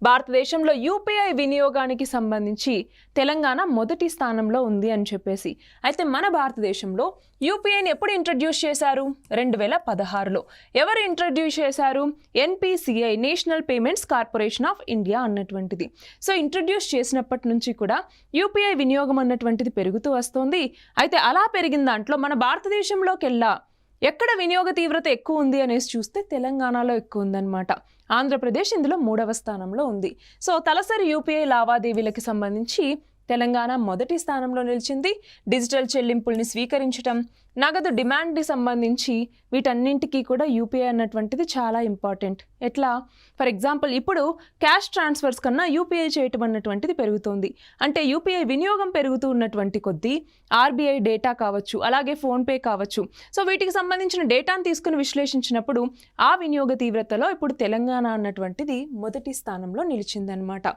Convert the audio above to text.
భారతదేశంలో యూపీఐ వినియోగానికి సంబంధించి తెలంగాణ మొదటి స్థానంలో ఉంది అని చెప్పేసి. అయితే మన భారతదేశంలో యూపీఐని ఎప్పుడు ఇంట్రడ్యూస్ చేశారు? 2016లో. ఎవరు ఇంట్రడ్యూస్ చేశారు? NPCI, national payments corporation of India అన్నటువంటిది. సో ఇంట్రడ్యూస్ చేసినప్పటి నుంచి కూడా యూపీఐ వినియోగం అన్నటువంటిది పెరుగుతూ వస్తుంది. అయితే అలా పెరిగిన దాంట్లో మన భారతదేశంలోకెల్లా ఎక్కడ వినియోగ తీవ్రత ఎక్కువ ఉంది అనేసి చూస్తే తెలంగాణలో ఎక్కువ ఉందన్నమాట. ఆంధ్రప్రదేశ్ ఇందులో 3వ స్థానంలో ఉంది. సో తలసరి యూపీఐ లావాదేవీలకి సంబంధించి తెలంగాణ మొదటి స్థానంలో నిలిచింది. డిజిటల్ చెల్లింపుల్ని స్వీకరించడం, నగదు డిమాండ్కి సంబంధించి వీటన్నింటికీ కూడా యూపీఐ అన్నటువంటిది చాలా ఇంపార్టెంట్. ఎట్లా? ఫర్ ఎగ్జాంపుల్ ఇప్పుడు క్యాష్ ట్రాన్స్ఫర్స్ కన్నా యూపీఐ చేయటం అన్నటువంటిది పెరుగుతోంది. అంటే యూపీఐ వినియోగం పెరుగుతూ ఉన్నటువంటి కొద్దీ ఆర్బీఐ డేటా కావచ్చు, అలాగే ఫోన్పే కావచ్చు, సో వీటికి సంబంధించిన డేటాను తీసుకుని విశ్లేషించినప్పుడు ఆ వినియోగ తీవ్రతలో ఇప్పుడు తెలంగాణ అన్నటువంటిది మొదటి స్థానంలో నిలిచిందనమాట.